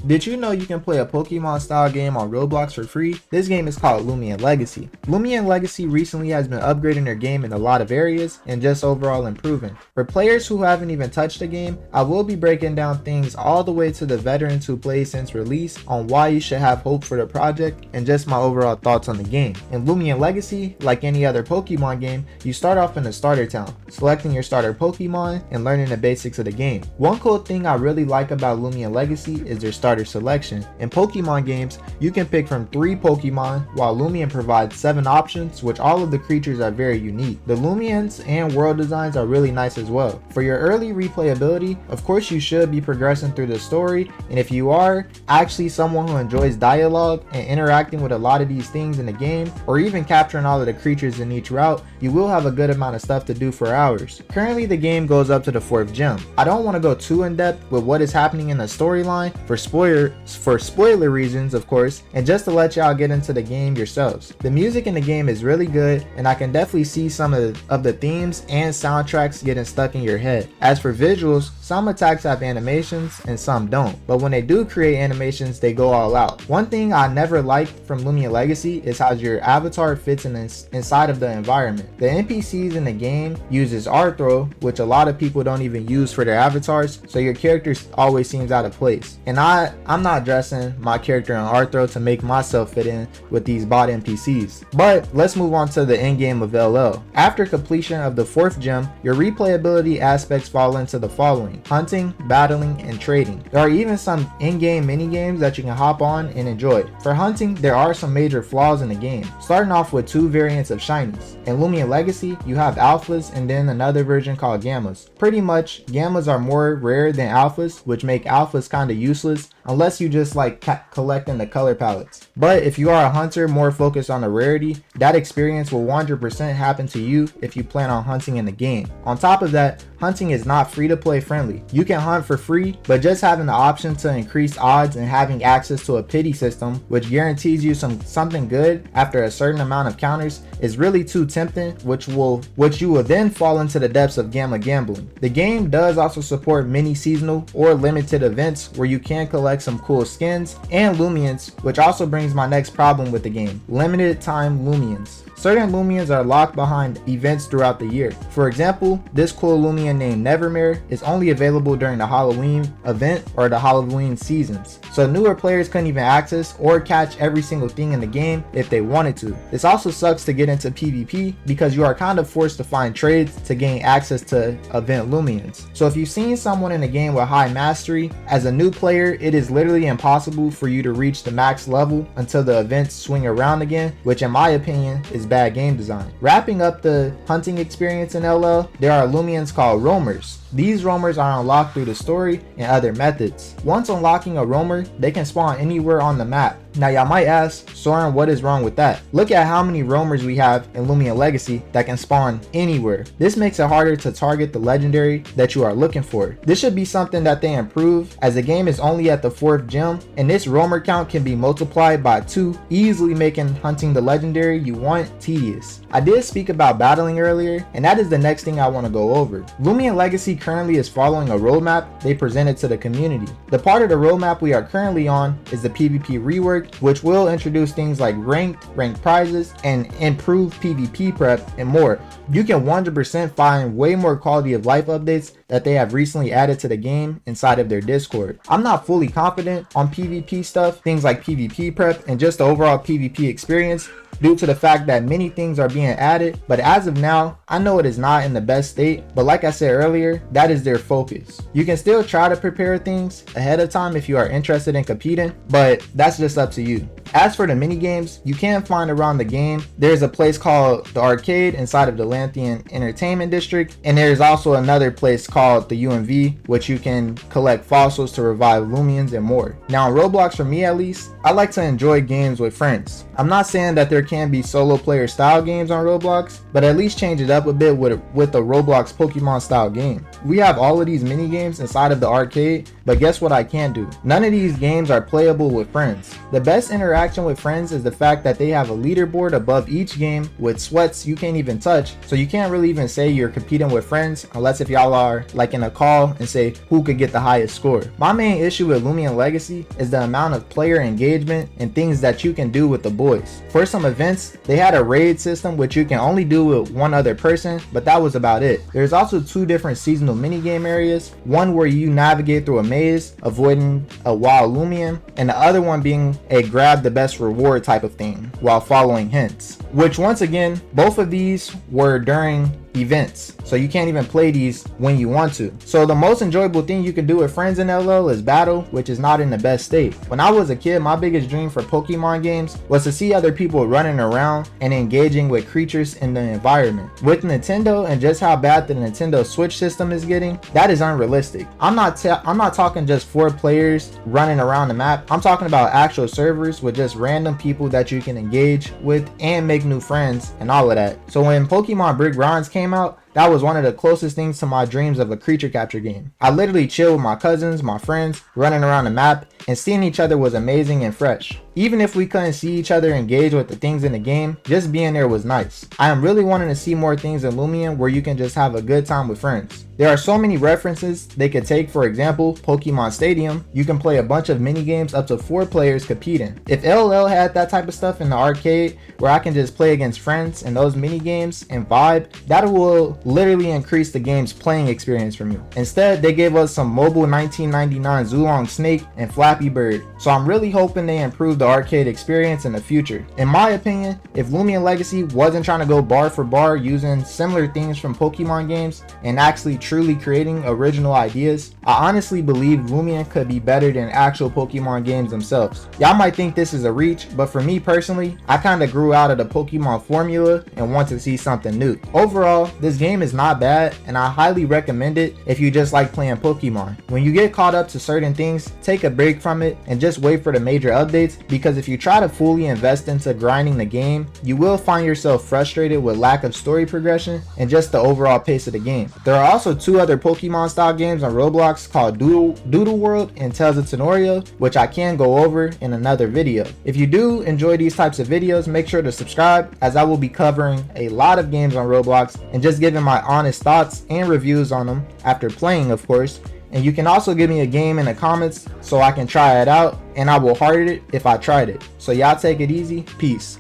Did you know you can play a Pokemon style game on Roblox for free? This game is called Lumion Legacy. Lumion Legacy recently has been upgrading their game in a lot of areas and just overall improving. For players who haven't even touched the game, I will be breaking down things all the way to the veterans who played since release on why you should have hope for the project and just my overall thoughts on the game. In Lumion Legacy, like any other Pokemon game, you start off in a starter town, selecting your starter Pokemon and learning the basics of the game. One cool thing I really like about Lumion Legacy is their starter selection. In Pokemon games, you can pick from 3 Pokemon, while Lumion provides 7 options, which all of the creatures are very unique. The Lumions and world designs are really nice as well. For your early replayability, of course you should be progressing through the story, and if you are actually someone who enjoys dialogue and interacting with a lot of these things in the game, or even capturing all of the creatures in each route, you will have a good amount of stuff to do for hours. Currently the game goes up to the 4th gym. I don't want to go too in depth with what is happening in the storyline for spoiler reasons, of course, and just to let y'all get into the game yourselves. The music in the game is really good, and I can definitely see some of the themes and soundtracks getting stuck in your head. As for visuals, some attacks have animations and some don't, but when they do create animations, they go all out. One thing I never liked from Lumion Legacy is how your avatar fits inside of the environment. The NPCs in the game uses Arthro, which a lot of people don't even use for their avatars, so your character always seems out of place. And I'm not dressing my character in Arthro to make myself fit in with these bot NPCs. But let's move on to the end game of LL. After completion of the 4th gym, your replayability aspects fall into the following: hunting, battling, and trading. There are even some in-game mini games that you can hop on and enjoy. For hunting, there are some major flaws in the game, starting off with 2 variants of shinies. In Lumion Legacy, you have alphas and then another version called gammas. Pretty much, gammas are more rare than alphas, which make alphas kinda useless unless you just like collecting the color palettes. But if you are a hunter more focused on the rarity, that experience will 100% happen to you if you plan on hunting in the game. On top of that, hunting is not free to play friendly. You can hunt for free, but just having the option to increase odds and having access to a pity system, which guarantees you something good after a certain amount of counters, is really too tempting, which you will then fall into the depths of gamma gambling. The game does also support many seasonal or limited events where you can collect some cool skins and Lumions, which also brings my next problem with the game: limited time Lumions. Certain Lumions are locked behind events throughout the year. For example, this cool Lumion named Nevermare is only available during the Halloween event or the Halloween seasons, so newer players couldn't even access or catch every single thing in the game if they wanted to. This also sucks to get into PvP because you are kind of forced to find trades to gain access to event Lumions. So if you've seen someone in a game with high mastery, as a new player it is literally impossible for you to reach the max level until the events swing around again, which in my opinion is bad game design. Wrapping up the hunting experience in LL, there are Lumions called roamers. These roamers are unlocked through the story and other methods. Once unlocking a roamer, they can spawn anywhere on the map. Now y'all might ask, Soaren, what is wrong with that? Look at how many roamers we have in Lumion Legacy that can spawn anywhere. This makes it harder to target the legendary that you are looking for. This should be something that they improve, as the game is only at the 4th gym and this roamer count can be multiplied by 2, easily making hunting the legendary you want tedious. I did speak about battling earlier, and that is the next thing I want to go over. Lumion Legacy currently is following a roadmap they presented to the community. The part of the roadmap we are currently on is the PvP rework, which will introduce things like ranked prizes and improved PvP prep and more. You can 100% find way more quality of life updates that they have recently added to the game inside of their Discord. I'm not fully confident on PvP stuff, things like PvP prep and just the overall PvP experience, due to the fact that many things are being added, but as of now, I know it is not in the best state, but like I said earlier, that is their focus. You can still try to prepare things ahead of time if you are interested in competing, but that's just up to you. As for the mini games, you can find around the game. There's a place called the Arcade inside of the Lanthian Entertainment District, and there's also another place called the UMV, which you can collect fossils to revive Lumions and more. Now on Roblox, for me at least, I like to enjoy games with friends. I'm not saying that there can be solo player style games on Roblox, but at least change it up a bit with a Roblox Pokemon style game. We have all of these mini games inside of the arcade, but guess what I can't do? None of these games are playable with friends. The best interaction interaction with friends is the fact that they have a leaderboard above each game with sweats you can't even touch, so you can't really even say you're competing with friends unless if y'all are like in a call and say who could get the highest score. My main issue with Lumion Legacy is the amount of player engagement and things that you can do with the boys. For some events, they had a raid system which you can only do with one other person, but that was about it. There's also 2 different seasonal minigame areas, one where you navigate through a maze avoiding a wild Lumion, and the other one being a grab the best reward type of thing while following hints, which once again, both of these were during events, so you can't even play these when you want to. So the most enjoyable thing you can do with friends in LL is battle, which is not in the best state. When I was a kid, my biggest dream for Pokemon games was to see other people running around and engaging with creatures in the environment. With Nintendo and just how bad the Nintendo Switch system is getting, that is unrealistic. I'm not talking just 4 players running around the map. I'm talking about actual servers with just random people that you can engage with and make new friends and all of that. So when Pokemon Brick Bronze came out, that was one of the closest things to my dreams of a creature capture game. I literally chilled with my cousins, my friends, running around the map, and seeing each other was amazing and fresh. Even if we couldn't see each other engage with the things in the game, just being there was nice. I am really wanting to see more things in Lumion where you can just have a good time with friends. There are so many references they could take. For example, Pokemon Stadium, you can play a bunch of mini games up to 4 players competing. If LL had that type of stuff in the arcade where I can just play against friends in those mini games and vibe, that will literally increase the game's playing experience for me. Instead, they gave us some mobile 1999 Zulong Snake and Flappy Bird, so I'm really hoping they improve the arcade experience in the future. In my opinion, if Lumion Legacy wasn't trying to go bar for bar using similar things from Pokemon games and actually truly creating original ideas, I honestly believe Lumion could be better than actual Pokemon games themselves. Y'all might think this is a reach, but for me personally, I kinda grew out of the Pokemon formula and want to see something new. Overall, this game is not bad and I highly recommend it if you just like playing Pokemon. When you get caught up to certain things, take a break from it and just wait for the major updates, because if you try to fully invest into grinding the game, you will find yourself frustrated with lack of story progression and just the overall pace of the game. There are also 2 other Pokemon style games on Roblox called Doodle World and Tales of Tenorio, which I can go over in another video. If you do enjoy these types of videos, make sure to subscribe, as I will be covering a lot of games on Roblox and just giving my honest thoughts and reviews on them after playing, of course. And you can also give me a game in the comments so I can try it out, and I will heart it if I tried it. So y'all take it easy. Peace.